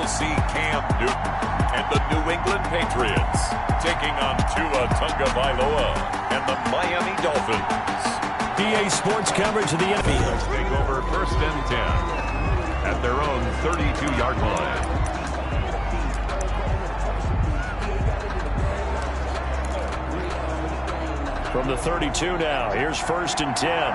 see Cam Newton and the New England Patriots taking on Tua Tagovailoa and the Miami Dolphins. EA Sports coverage of the NFL. Take over 1st and 10 at their own 32-yard line. From the 32 now, here's 1st and 10.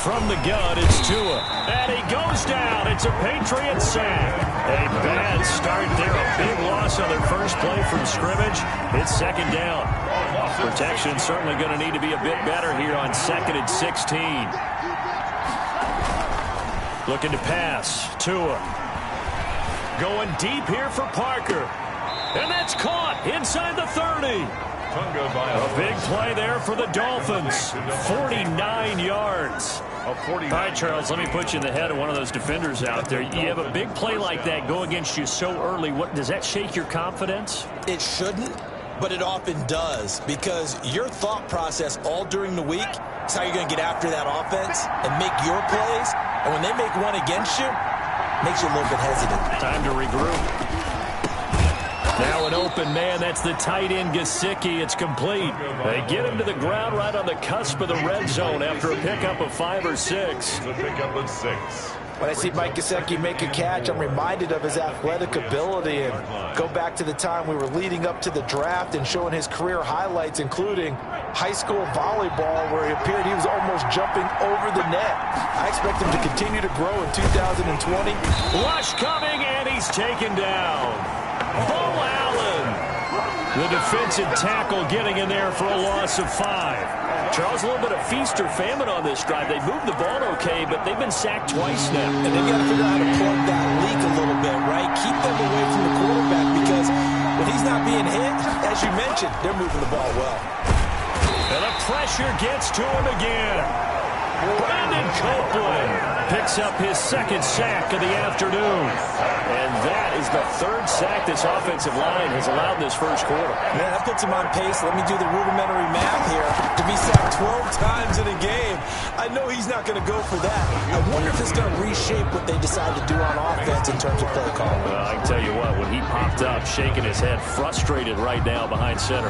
From the gun, it's Tua. And he goes down. It's a Patriot sack. A bad start there. A big loss on their first play from scrimmage. It's 2nd down. Protection certainly going to need to be a bit better here on 2nd and 16. Looking to pass. Tua. Going deep here for Parker. And that's caught inside the 30. A big play there for the Dolphins. 49 yards. All right, Charles, let me put you in the head of one of those defenders out there. You have a big play like that go against you so early. What does that shake your confidence? It shouldn't, but it often does, because your thought process all during the week is how you're going to get after that offense and make your plays. And when they make one against you, it makes you a little bit hesitant. Time to regroup. Now an open man. That's the tight end, Gesicki. It's complete. They get him to the ground right on the cusp of the red zone after a pickup of 5 or 6. The pickup of 6. When I see Mike Gesicki make a catch, I'm reminded of his athletic ability. And go back to the time we were leading up to the draft and showing his career highlights, including high school volleyball, where he appeared he was almost jumping over the net. I expect him to continue to grow in 2020. Rush coming, and he's taken down. Bo Allen, the defensive tackle, getting in there for a loss of 5. Charles, a little bit of feast or famine on this drive. They moved the ball okay, but they've been sacked twice now. And they've got to figure out how to plug that leak a little bit, right? Keep them away from the quarterback, because when he's not being hit, as you mentioned, they're moving the ball well. And the pressure gets to him again. Brandon Copeland picks up his 2nd sack of the afternoon. And that is the 3rd sack this offensive line has allowed in this first quarter. Man, that puts him on pace. Let me do the rudimentary math here. To be sacked 12 times in a game, I know he's not going to go for that. I wonder if it's going to reshape what they decide to do on offense in terms of play calling. Well, I can tell you what, when he popped up, shaking his head, frustrated right now behind center.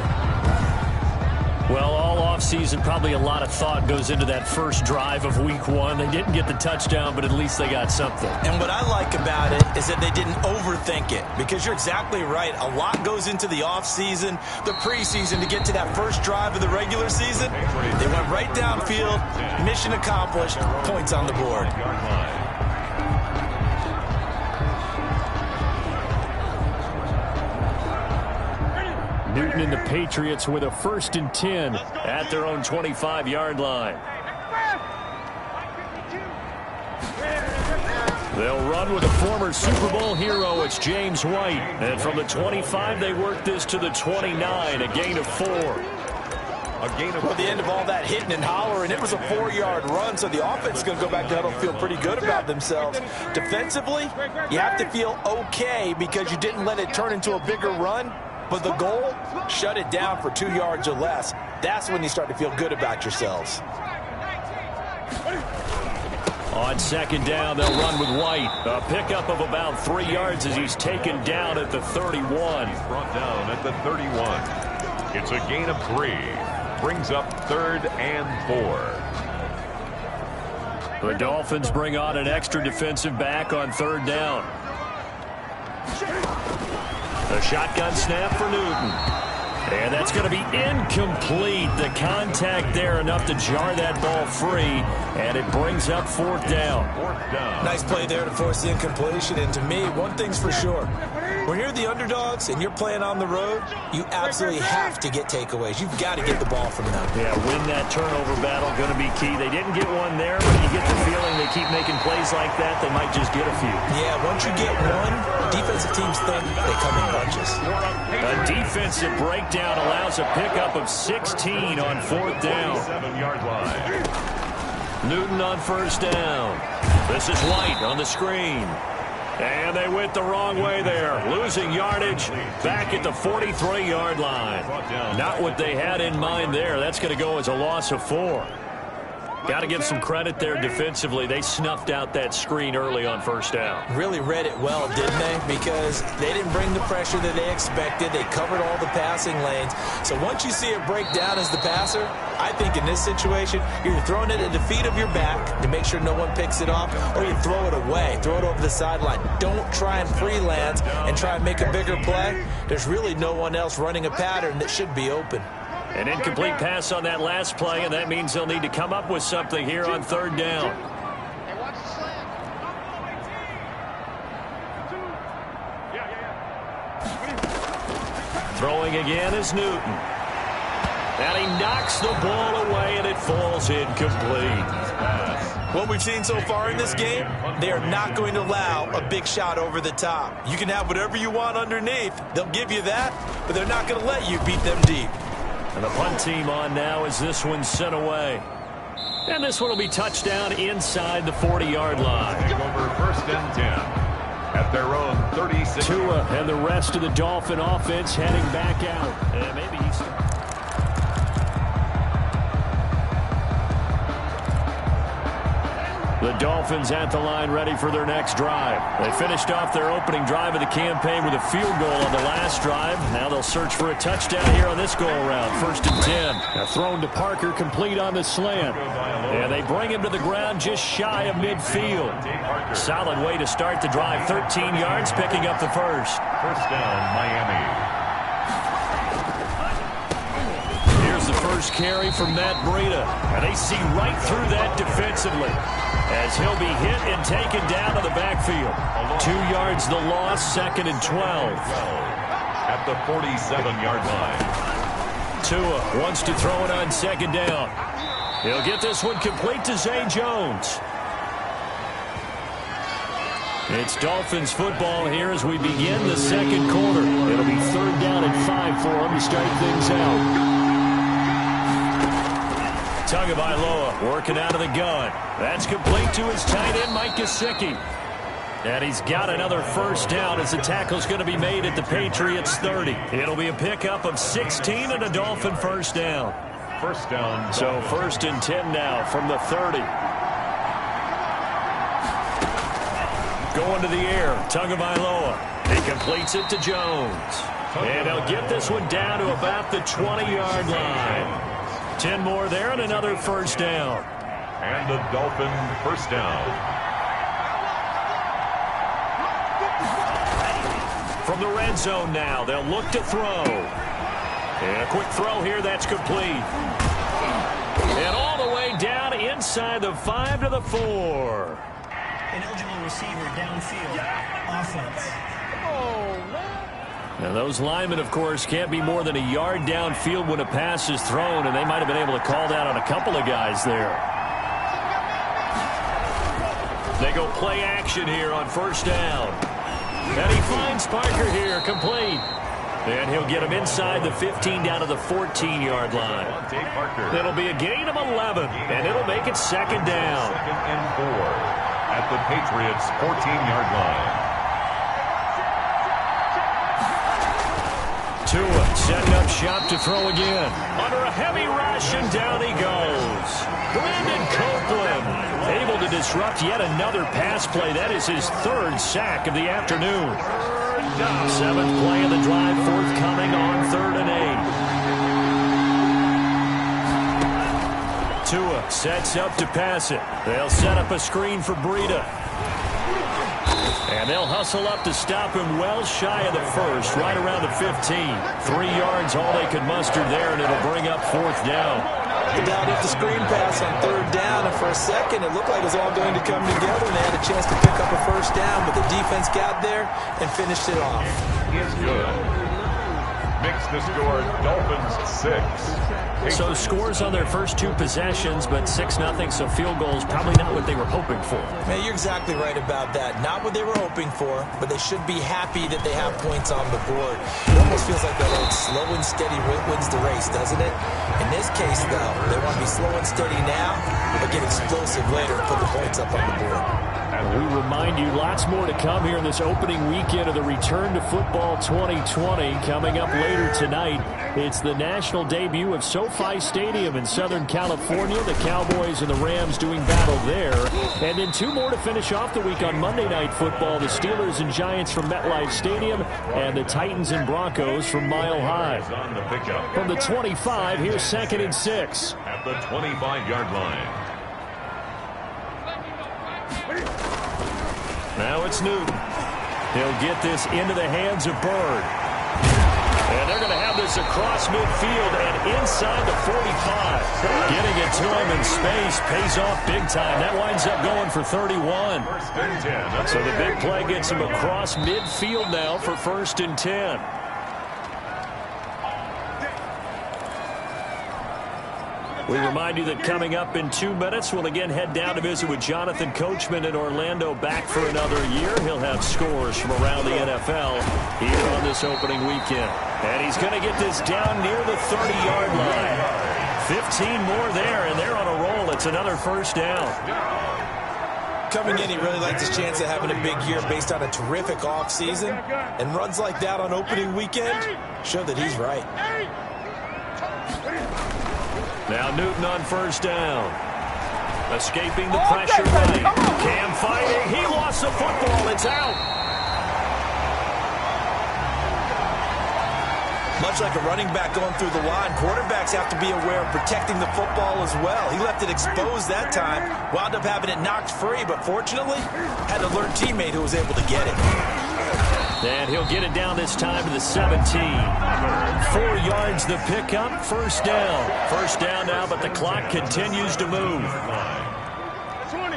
Well, all offseason, probably a lot of thought goes into that first drive of week 1. They didn't get the touchdown, but at least they got something. And what I like about it is that they didn't overthink it, because you're exactly right. A lot goes into the offseason, the preseason, to get to that first drive of the regular season. They went right downfield, mission accomplished, points on the board. Newton and the Patriots with a 1st and 10 at their own 25-yard line. They'll run with a former Super Bowl hero. It's James White. And from the 25, they work this to the 29, a gain of 4. Well, the end of all that hitting and hollering, it was a 4-yard run, so the offense is going to go back to huddle, feel pretty good about themselves. Defensively, you have to feel okay because you didn't let it turn into a bigger run. But the goal, shut it down for 2 yards or less. That's when you start to feel good about yourselves. On 2nd down, they'll run with White. A pickup of about 3 yards as he's taken down at the 31. He's brought down at the 31. It's a gain of 3. Brings up 3rd and 4. The Dolphins bring on an extra defensive back on 3rd down. A shotgun snap for Newton. And that's going to be incomplete. The contact there enough to jar that ball free. And it brings up 4th down. Nice play there to force the incompletion. And to me, one thing's for sure. When you're the underdogs and you're playing on the road, you absolutely have to get takeaways. You've got to get the ball from them. Yeah, win that turnover battle, going to be key. They didn't get one there, but you get the feeling they keep making plays like that, they might just get a few. Yeah, once you get one, defensive teams think they come in bunches. A defensive breakdown allows a pickup of 16 on 4th down. 7-yard line. Newton on 1st down. This is White on the screen. And they went the wrong way there. Losing yardage back at the 43-yard line. Not what they had in mind there. That's going to go as a loss of 4. Got to give some credit there defensively. They snuffed out that screen early on first down. Really read it well, didn't they? Because they didn't bring the pressure that they expected. They covered all the passing lanes. So once you see it break down as the passer, I think in this situation, you're throwing it at the feet of your back to make sure no one picks it off, or you throw it away, throw it over the sideline. Don't try and freelance and try and make a bigger play. There's really no one else running a pattern that should be open. An incomplete pass on that last play, and that means they'll need to come up with something here on third down. Throwing again is Newton. And he knocks the ball away, and it falls incomplete. What we've seen so far in this game, they are not going to allow a big shot over the top. You can have whatever you want underneath. They'll give you that, but they're not going to let you beat them deep. And the punt team on now as this one's sent away. And this one will be touchdown inside the 40-yard line. Take over 1st and 10 at their own 36. Tua and the rest of the Dolphin offense heading back out. And maybe he's... The Dolphins at the line ready for their next drive. They finished off their opening drive of the campaign with a field goal on the last drive. Now they'll search for a touchdown here on this go-around. 1st and 10. Now thrown to Parker, complete on the slant. And they bring him to the ground just shy of midfield. Solid way to start the drive. 13 yards, picking up the first. 1st down, Miami. Here's the first carry from Matt Breida. And they see right through that defensively, as he'll be hit and taken down to the backfield. 2 yards the loss, 2nd and 12. At the 47-yard line. Tua wants to throw it on 2nd down. He'll get this one complete to Zay Jones. It's Dolphins football here as we begin the 2nd quarter. It'll be 3rd down and 5 for them to start things out. Tagovailoa working out of the gun. That's complete to his tight end, Mike Gesicki. And he's got another 1st down as the tackle's going to be made at the Patriots 30. It'll be a pickup of 16 and a Dolphin 1st down. 1st down. So 1st and 10 now from the 30. Going to the air, Tagovailoa. He completes it to Jones. And he'll get this one down to about the 20-yard line. 10 more there and another 1st down. And the Dolphin 1st down. From the red zone now, they'll look to throw. And a quick throw here, that's complete. And all the way down inside the 5 to the 4. An eligible receiver downfield. Offense. Now those linemen, of course, can't be more than a yard downfield when a pass is thrown, and they might have been able to call that on a couple of guys there. They go play action here on 1st down. And he finds Parker here, complete. And he'll get him inside the 15 down to the 14-yard line. It'll be a gain of 11, and it'll make it 2nd down. 2nd and 4 at the Patriots 14-yard line. Tua setting up shop to throw again. Under a heavy rush, and down he goes. Brandon Copeland able to disrupt yet another pass play. That is his 3rd sack of the afternoon. 7th play of the drive, forthcoming on 3rd and 8. Tua sets up to pass it. They'll set up a screen for Breida. And they'll hustle up to stop him well shy of the 1st, right around the 15. 3 yards all they could muster there, and it'll bring up 4th down. Down at the screen pass on 3rd down, and for a second it looked like it was all going to come together, and they had a chance to pick up a 1st down, but the defense got there and finished it off. It's good. Makes the score Dolphins 6. So scores on their first 2 possessions, but 6-0, so field goals probably not what they were hoping for. Man, you're exactly right about that. Not what they were hoping for, but they should be happy that they have points on the board. It almost feels like that old slow and steady wins the race, doesn't it? In this case, though, they want to be slow and steady now, but get explosive later and put the points up on the board. We remind you, lots more to come here in this opening weekend of the Return to Football 2020 coming up later tonight. It's the national debut of SoFi Stadium in Southern California. The Cowboys and the Rams doing battle there. And then two more to finish off the week on Monday Night Football. The Steelers and Giants from MetLife Stadium and the Titans and Broncos from Mile High. From the 25, here's 2nd and 6. At the 25-yard line. Now it's Newton. He'll get this into the hands of Bird. And they're going to have this across midfield and inside the 45. Getting it to him in space pays off big time. That winds up going for 31. So the big play gets him across midfield now for 1st and 10. We remind you that coming up in 2 minutes, we'll again head down to visit with Jonathan Coachman in Orlando, back for another year. He'll have scores from around the NFL here on this opening weekend. And he's going to get this down near the 30-yard line. 15 more there, and they're on a roll. It's another 1st down. Coming in, he really likes his chance of having a big year based on a terrific offseason. And runs like that on opening weekend show that he's right. Now Newton on 1st down. Escaping the pressure right. Cam fighting. He lost the football. It's out. Much like a running back going through the line, quarterbacks have to be aware of protecting the football as well. He left it exposed that time, wound up having it knocked free, but fortunately had an alert teammate who was able to get it. And he'll get it down this time to the 17. 4 yards the pickup, 1st down. 1st down now, but the clock continues to move. 20.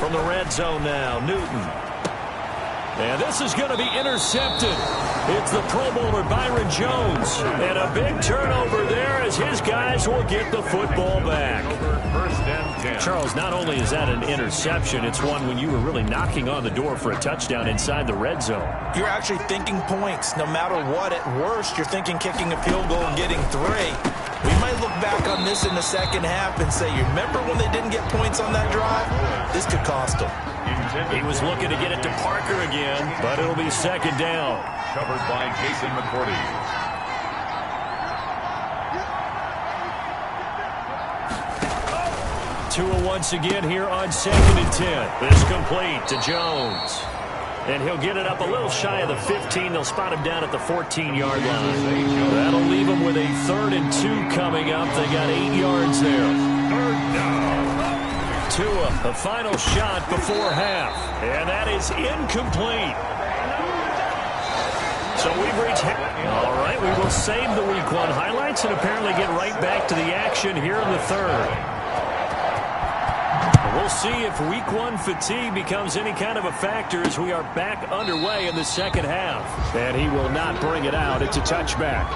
From the red zone now, Newton. And this is going to be intercepted. It's the Pro Bowler Byron Jones. And a big turnover there as his guys will get the football back. Charles, not only is that an interception, it's one when you were really knocking on the door for a touchdown inside the red zone. You're actually thinking points. No matter what, at worst, you're thinking kicking a field goal and getting 3. We might look back on this in the second half and say, you remember when they didn't get points on that drive? This could cost them. He was looking to get it to Parker again, but it'll be 2nd down. Covered by Jason McCourty. Tua once again here on 2nd and 10. This complete to Jones. And he'll get it up a little shy of the 15. They'll spot him down at the 14-yard line. That'll leave him with a 3rd and 2 coming up. They got 8 yards there. 3rd down. Tua, the final shot before half. And that is incomplete. So we've reached... All right, we will save the Week 1 highlights and apparently get right back to the action here in the 3rd. We'll see if Week 1 fatigue becomes any kind of a factor as we are back underway in the 2nd half. And he will not bring it out. It's a touchback.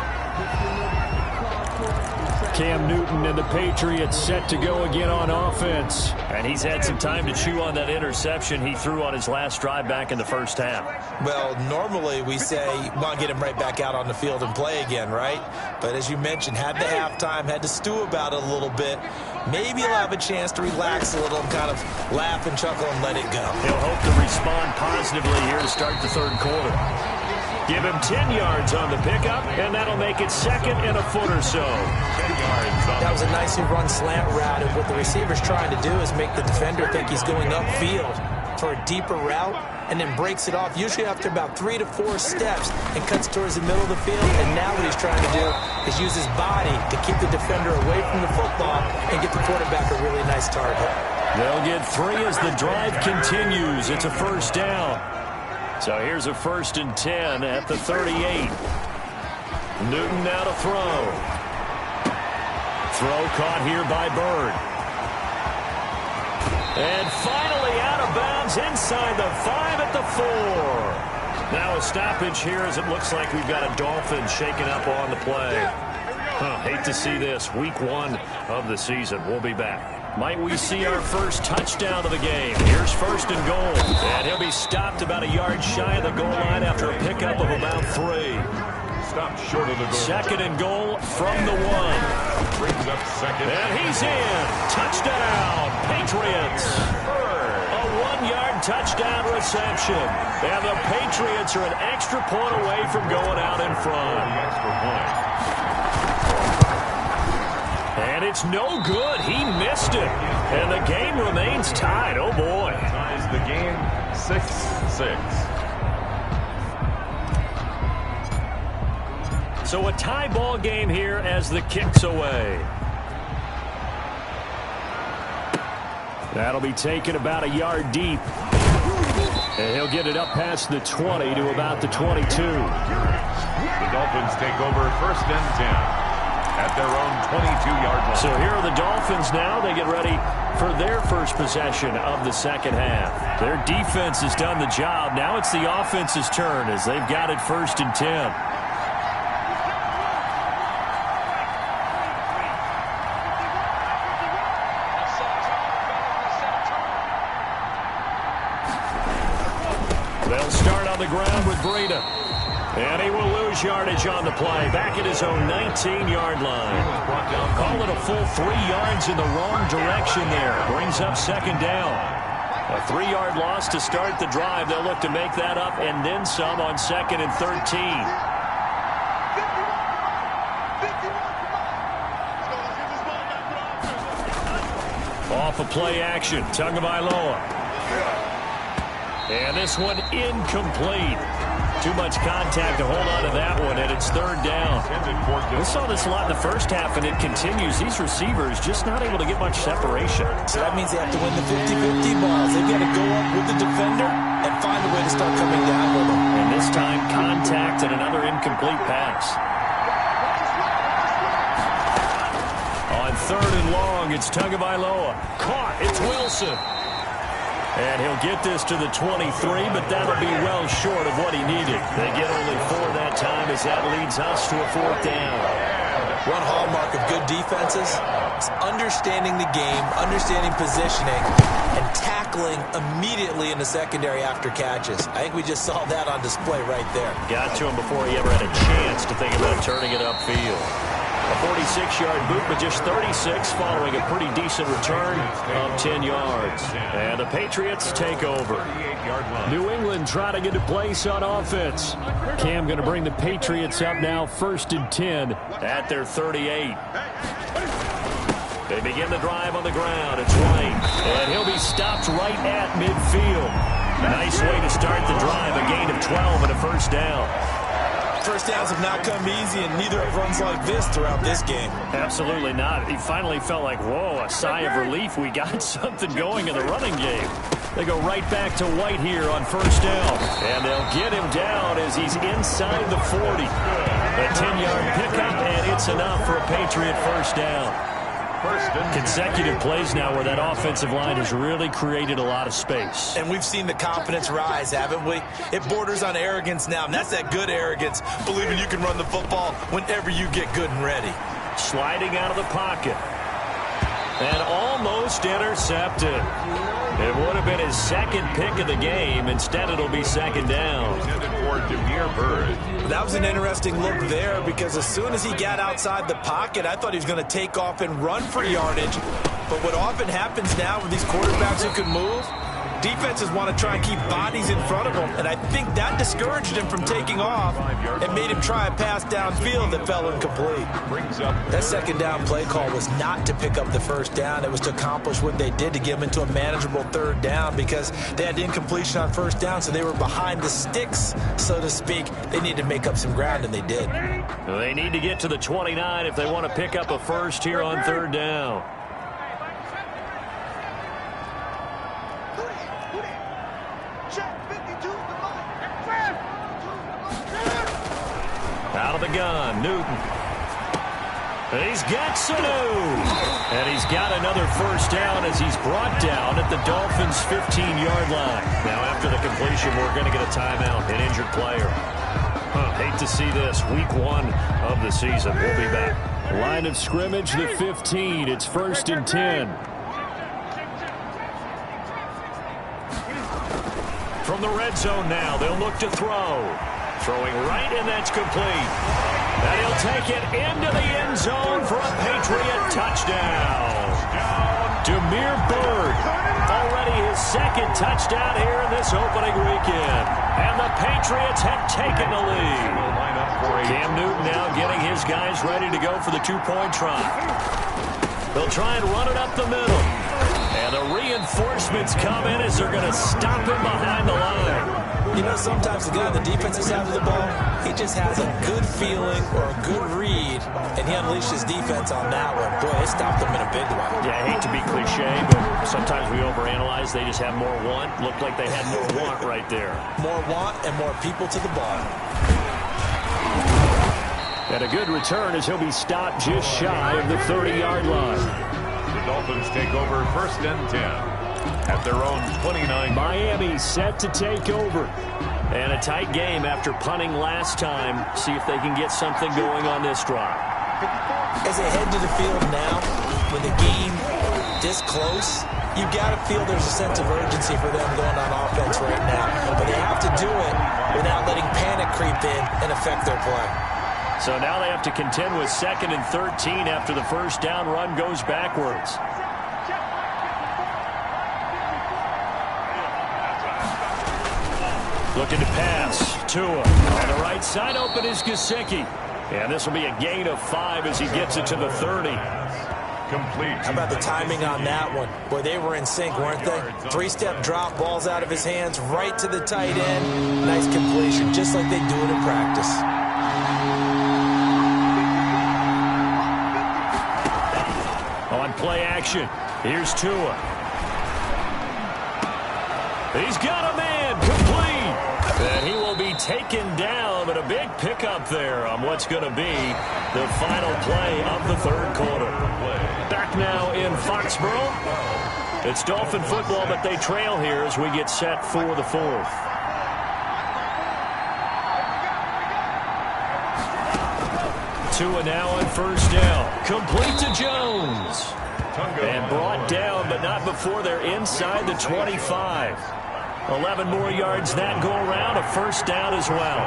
Cam Newton and the Patriots set to go again on offense. And he's had some time to chew on that interception he threw on his last drive back in the 1st half. Well, normally we say, want to get him right back out on the field and play again, right? But as you mentioned, had the halftime, had to stew about it a little bit. Maybe he'll have a chance to relax a little and kind of laugh and chuckle and let it go. He'll hope to respond positively here to start the 3rd quarter. Give him 10 yards on the pickup, and that'll make it 2nd and a foot or so. 10 yards. That was a nicely run slant route, and what the receiver's trying to do is make the defender think he's going upfield for a deeper route, and then breaks it off, usually after about 3 to 4 steps, and cuts towards the middle of the field. And now what he's trying to do is use his body to keep the defender away from the football and get the quarterback a really nice target. They'll get 3 as the drive continues. It's a 1st down. So here's a 1st and 10 at the 38. Newton now to throw. Throw caught here by Bird. And finally out of bounds inside the 5 at the 4. Now a stoppage here as it looks like we've got a Dolphin shaken up on the play. Hate to see this. Week 1 of the season. We'll be back. Might we see our first touchdown of the game? Here's 1st and goal. And he'll be stopped about a yard shy of the goal line after a pickup of about 3. Stopped short of the goal. 2nd and goal from the 1. Brings up 2nd. And he's in. Touchdown, Patriots. A 1-yard touchdown reception. And the Patriots are an extra point away from going out in front. And it's no good. He missed it. And the game remains tied. Oh, boy. Ties the game 6-6. So a tie ball game here as the kick's away. That'll be taken about a yard deep. And he'll get it up past the 20 to about the 22. The Dolphins take over 1st and 10 at their own 22-yard line. So here are the Dolphins now. They get ready for their first possession of the second half. Their defense has done the job. Now it's the offense's turn as they've got it 1st and 10. They'll start on the ground with Breida. And he will lose yardage on the play. Back at his own 19-yard line. Call it a full 3 yards in the wrong direction there. Brings up 2nd down. A 3-yard loss to start the drive. They'll look to make that up and then some on 2nd and 13. Off of play action. Tagovailoa. And this one incomplete. Too much contact to hold on to that one, and it's 3rd down. We saw this a lot in the first half, and it continues. These receivers just not able to get much separation. So that means they have to win the 50-50 balls. They've got to go up with the defender and find a way to start coming down with them. And this time, contact and another incomplete pass. On 3rd and long, it's Tagovailoa. Caught. It's Wilson. And he'll get this to the 23, but that'll be well short of what he needed. They get only 4 that time as that leads us to a 4th down. One hallmark of good defenses is understanding the game, understanding positioning, and tackling immediately in the secondary after catches. I think we just saw that on display right there. Got to him before he ever had a chance to think about turning it upfield. A 46-yard boot, but just 36 following a pretty decent return of 10 yards. And the Patriots take over. New England trying to get a place on offense. Cam going to bring the Patriots up now 1st and 10 at their 38. They begin the drive on the ground. It's White. And he'll be stopped right at midfield. Nice way to start the drive. A gain of 12 and a 1st down. First downs have not come easy, and neither have runs like this throughout this game. Absolutely not. He finally felt like, whoa, a sigh of relief. We got something going in the running game. They go right back to White here on 1st down. And they'll get him down as he's inside the 40. A 10-yard pickup, and it's enough for a Patriot 1st down. Consecutive plays now where that offensive line has really created a lot of space. And we've seen the confidence rise, haven't we? It borders on arrogance now, and that's that good arrogance, believing you can run the football whenever you get good and ready. Sliding out of the pocket. And almost intercepted. It would have been his 2nd pick of the game. Instead, it'll be 2nd down. That was an interesting look there because as soon as he got outside the pocket, I thought he was going to take off and run for yardage. But what often happens now with these quarterbacks who can move, defenses want to try and keep bodies in front of them, and I think that discouraged him from taking off and made him try a pass downfield that fell incomplete. That 2nd down play call was not to pick up the 1st down. It was to accomplish what they did to get him into a manageable 3rd down because they had incompletion on 1st down, so they were behind the sticks, so to speak. They needed to make up some ground, and they did. They need to get to the 29 if they want to pick up a 1st here on 3rd down. Out of the gun, Newton. He's got Sanu. And he's got another 1st down as he's brought down at the Dolphins' 15-yard line. Now, after the completion, we're going to get a timeout, an injured player. Hate to see this. Week 1 of the season. We'll be back. Line of scrimmage, the 15. It's 1st and 10. From the red zone now, they'll look to throw. Throwing right, and that's complete. And he'll take it into the end zone for a Patriot touchdown. Damiere Byrd, already his second touchdown here in this opening weekend. And the Patriots have taken the lead. Cam Newton now getting his guys ready to go for the two-point try. They'll try and run it up the middle. And the reinforcements come in as they're going to stop him behind the line. You know, sometimes the guy on the defensive side of the ball, he just has a good feeling or a good read, and he unleashed his defense on that one. Boy, it stopped them in a big way. Yeah, I hate to be cliche, but sometimes we overanalyze. They just have more want. Looked like they had more want right there. More want and more people to the ball. And a good return as he'll be stopped just shy of the 30-yard line. The Dolphins take over 1st and 10 at their own 29. Miami set to take over. And a tight game after punting last time. See if they can get something going on this drive. As they head to the field now, with the game this close, you've got to feel there's a sense of urgency for them going on offense right now. But they have to do it without letting panic creep in and affect their play. So now they have to contend with 2nd and 13 after the first down run goes backwards. Looking to pass. Tua on the right side. Open is Gesicki. And this will be a gain of 5 as he gets it to the 30. Complete. How about the timing on that one? Boy, they were in sync, weren't they? 3-step drop, balls out of his hands, right to the tight end. Nice completion, just like they do it in practice. On play action, here's Tua. He's got a man, complete. And he will be taken down, but a big pickup there on what's going to be the final play of the third quarter. Back now in Foxborough. It's Dolphin football, but they trail here as we get set for the fourth. Tua now on first down. Complete to Jones. And brought down, but not before they're inside the 25. 11 more yards that go around. A first down as well.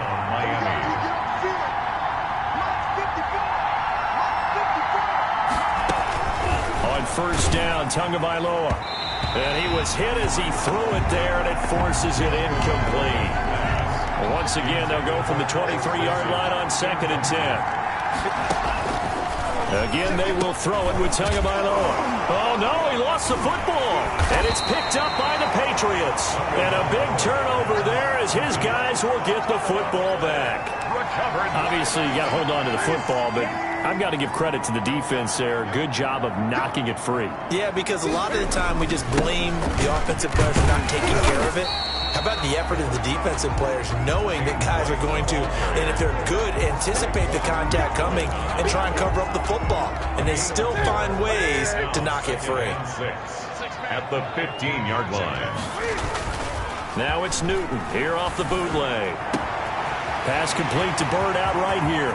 On first down, Tagovailoa. And he was hit as he threw it there, and it forces it incomplete. Once again, they'll go from the 23-yard line on 2nd and 10. Again, they will throw it with Tagovailoa. Oh, no, he lost the football. And it's picked up by the Patriots. And a big turnover there as his guys will get the football back. Obviously, you got to hold on to the football, but I've got to give credit to the defense there. Good job of knocking it free. Yeah, because a lot of the time we just blame the offensive players for not taking care of it. How about the effort of the defensive players knowing that guys are going to, and if they're good, anticipate the contact coming and try and cover up the football. And they still find ways to knock it free. At the 15-yard line. Now it's Newton here off the bootleg. Pass complete to Bird out right here.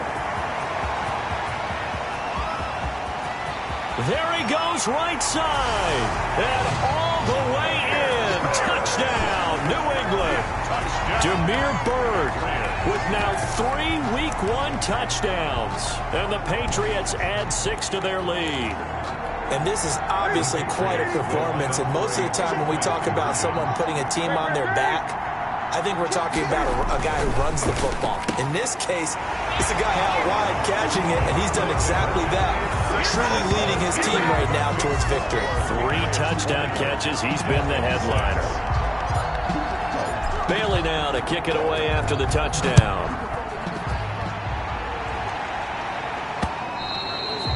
There he goes right side. And all the way in. Touchdown, New England. Damiere Byrd with now 3 Week 1 touchdowns. And the Patriots add 6 to their lead. And this is obviously quite a performance. And most of the time when we talk about someone putting a team on their back, I think we're talking about a guy who runs the football. In this case, it's a guy out wide catching it, and he's done exactly that. Truly leading his team right now towards victory. 3 touchdown catches. He's been the headliner. Bailey now to kick it away after the touchdown.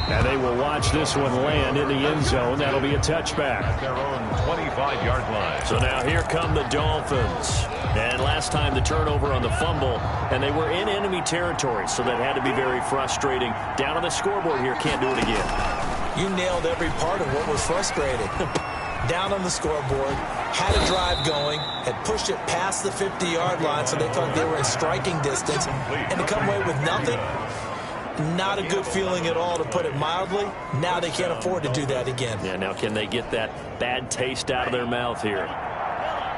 And they will watch this one land in the end zone. That'll be a touchback. At their own 25-yard line. So now here come the Dolphins. And last time the turnover on the fumble, and they were in enemy territory, so that had to be very frustrating. Down on the scoreboard here, can't do it again. You nailed every part of what was frustrating. Down on the scoreboard, had a drive going, had pushed it past the 50-yard line, so they thought they were in striking distance, and to come away with nothing, not a good feeling at all, to put it mildly. Now they can't afford to do that again. Yeah, now can they get that bad taste out of their mouth here?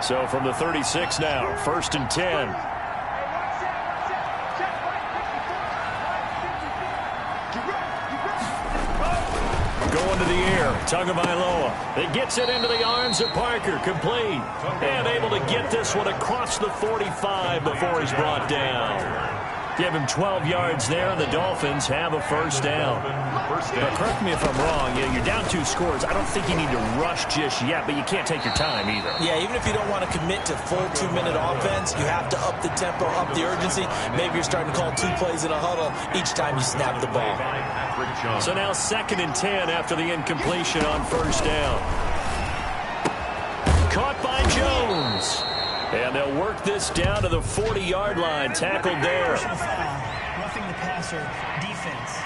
So from the 36 now, 1st and 10. Going to the air, Tagovailoa. It gets it into the arms of Parker, complete. And able to get this one across the 45 before he's brought down. Give him 12 yards there, and the Dolphins have a first down. But correct me if I'm wrong, you're down 2 scores. I don't think you need to rush just yet, but you can't take your time either. Yeah, even if you don't want to commit to full 2-minute offense, you have to up the tempo, up the urgency. Maybe you're starting to call 2 plays in a huddle each time you snap the ball. So now 2nd and 10 after the incompletion on first down. Caught by Jones. And they'll work this down to the 40-yard line. Tackled there. Personal foul. Roughing the passer. Defense.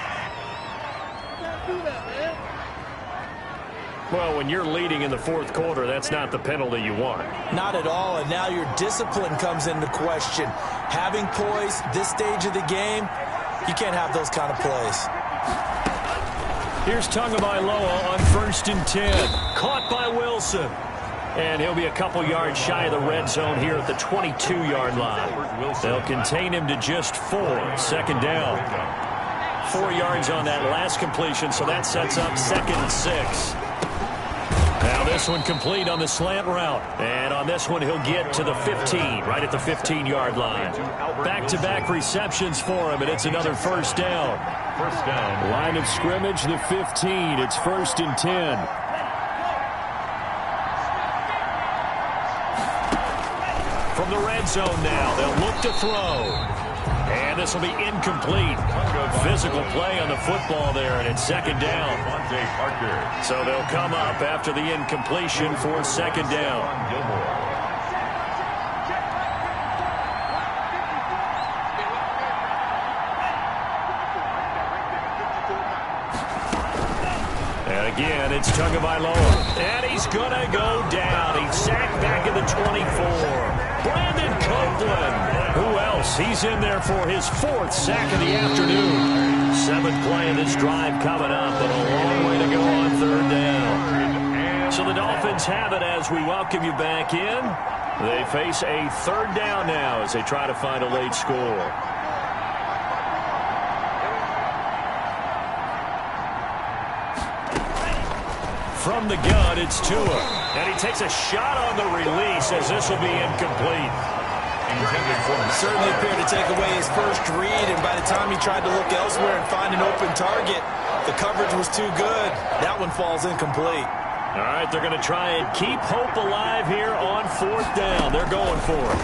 Well, when you're leading in the 4th quarter, that's not the penalty you want. Not at all, and now your discipline comes into question. Having poise this stage of the game, you can't have those kind of plays. Here's Tagovailoa on 1st and 10. Caught by Wilson. And he'll be a couple yards shy of the red zone here at the 22-yard line. They'll contain him to just 4. 2nd down. 4 yards on that last completion, so that sets up 2nd and 6. Now this one complete on the slant route. And on this one, he'll get to the 15, right at the 15-yard line. Back-to-back receptions for him, and it's another first down. Line of scrimmage, the 15. It's 1st and 10. From the red zone now, they'll look to throw. And this will be incomplete. Physical play on the football there, and it's 2nd down. So they'll come up after the incompletion for 2nd down. And again, it's Tagovailoa. And he's going to go down. He's sacked back at the 24. Brandon Copeland. Who else? He's in there for his 4th sack of the afternoon. 7th play of this drive coming up, but a long way to go on 3rd down. So the Dolphins have it as we welcome you back in. They face a 3rd down now as they try to find a late score. From the gun, it's Tua. And he takes a shot on the release as this will be incomplete. Certainly appeared to take away his first read, and by the time he tried to look elsewhere and find an open target, the coverage was too good. That one falls incomplete. All right, they're going to try and keep hope alive here on 4th down. They're going for it.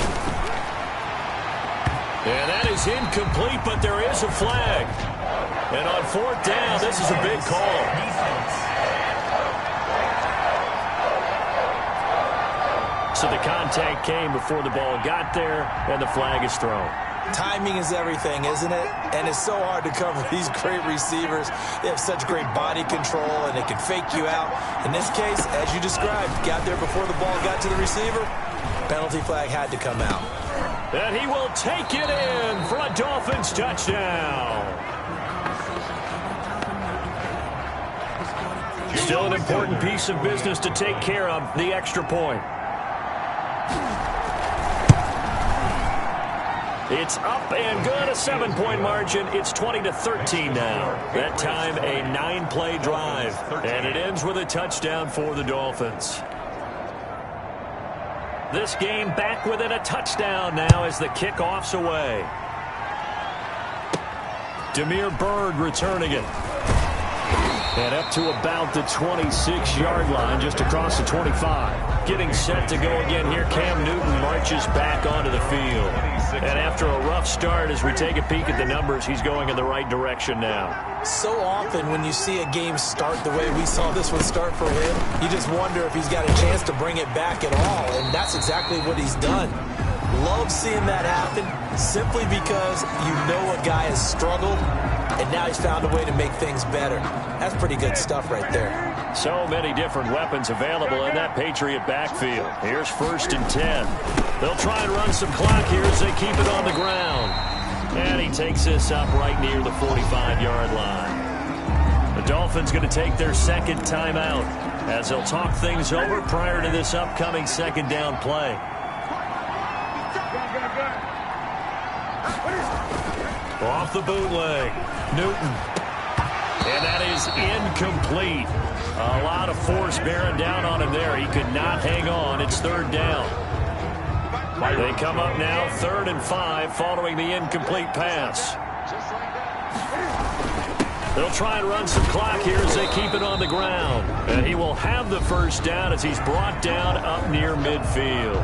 And that is incomplete, but there is a flag. And on 4th down, this is a big call. So the contact came before the ball got there, and the flag is thrown. Timing is everything, isn't it? And it's so hard to cover these great receivers. They have such great body control, and they can fake you out. In this case, as you described, got there before the ball got to the receiver. Penalty flag had to come out. And he will take it in for a Dolphins touchdown. Still an important piece of business to take care of, the extra point. It's up and good, a 7-point margin. It's 20-13 now. That time, a 9-play drive. And it ends with a touchdown for the Dolphins. This game back within a touchdown now as the kickoff's away. Damiere Byrd returning it. And up to about the 26-yard line, just across the 25. Getting set to go again here. Cam Newton marches back onto the field. And after a rough start, as we take a peek at the numbers, he's going in the right direction now. So often when you see a game start the way we saw this one start for him, you just wonder if he's got a chance to bring it back at all. And that's exactly what he's done. Love seeing that happen simply because you know a guy has struggled, and now he's found a way to make things better. That's pretty good stuff right there. So many different weapons available in that Patriot backfield. Here's 1st and 10. They'll try and run some clock here as they keep it on the ground. And he takes this up right near the 45-yard line. The Dolphins going to take their 2nd timeout as they'll talk things over prior to this upcoming 2nd down play. Off the bootleg. Newton. And that is incomplete. A lot of force bearing down on him there. He could not hang on. It's third down. They come up now 3rd and 5 following the incomplete pass. They'll try and run some clock here as they keep it on the ground. And he will have the first down as he's brought down up near midfield.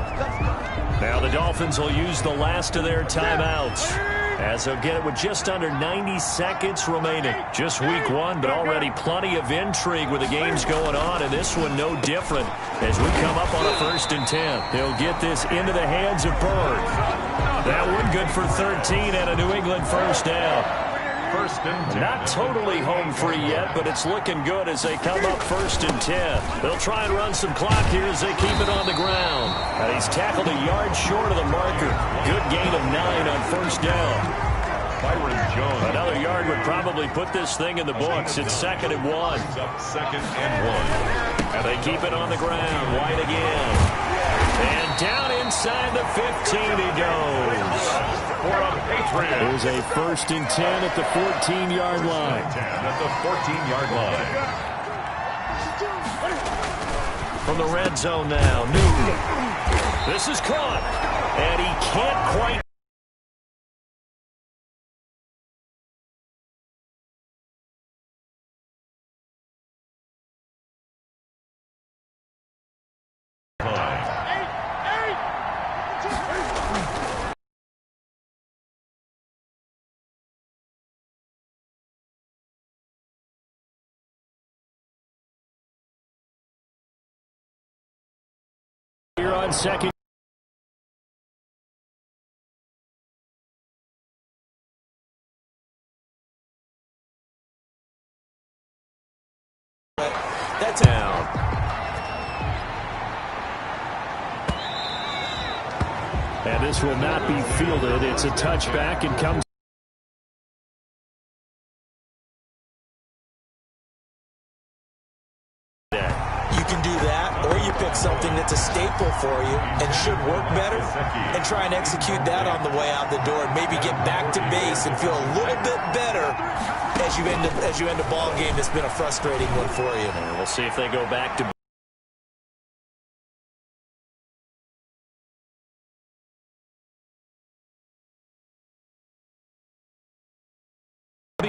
Now the Dolphins will use the last of their timeouts, as they'll get it with just under 90 seconds remaining. Just week 1, but already plenty of intrigue with the games going on, and this one no different as we come up on a 1st and 10. He'll get this into the hands of Bird. That one good for 13 and a New England first down. 1st and 10. Not totally home free yet, but it's looking good as they come up 1st and 10. They'll try and run some clock here as they keep it on the ground. And he's tackled a yard short of the marker. Good gain of 9 on 1st down. Another yard would probably put this thing in the books. It's 2nd and 1. 2nd and 1. And they keep it on the ground. White again. And down inside the 15 he goes. For a Patriot. There's a 1st and 10 at the 14-yard line. 10 at the 14-yard line. From the red zone now, Newton. This is caught. And he can't quite. Here on 2nd. That's down. And this will not be fielded. It's a touchback and comes. You can do that, or you pick something that's a staple for you and should work better and try and execute that on the way out the door and maybe get back to base and feel a little bit better as you end a ball game that's been a frustrating one for you. And we'll see if they go back to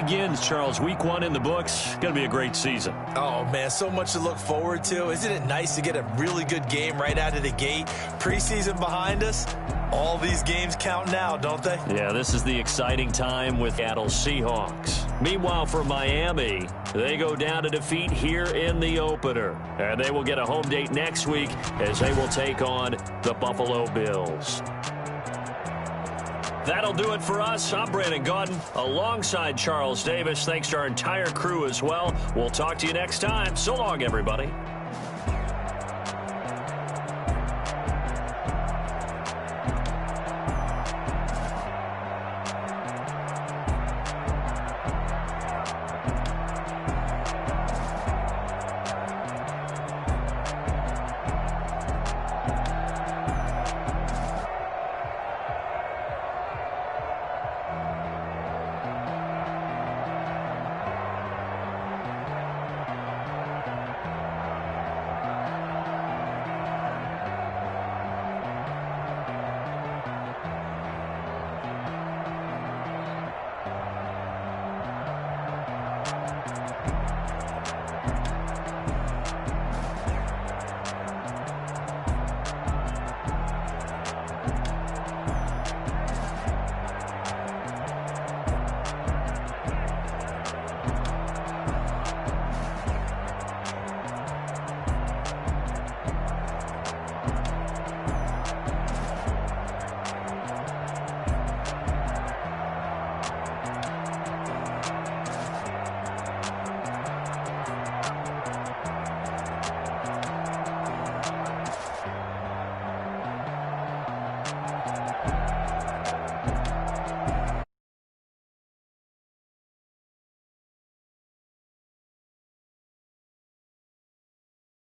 begins, Charles. Week 1 in the books. Going to be a great season. Oh, man, so much to look forward to. Isn't it nice to get a really good game right out of the gate? Preseason behind us. All these games count now, don't they? Yeah, this is the exciting time with Seattle Seahawks. Meanwhile, for Miami, they go down to defeat here in the opener. And they will get a home date next week as they will take on the Buffalo Bills. That'll do it for us. I'm Brandon Gaudin alongside Charles Davis. Thanks to our entire crew as well. We'll talk to you next time. So long, everybody.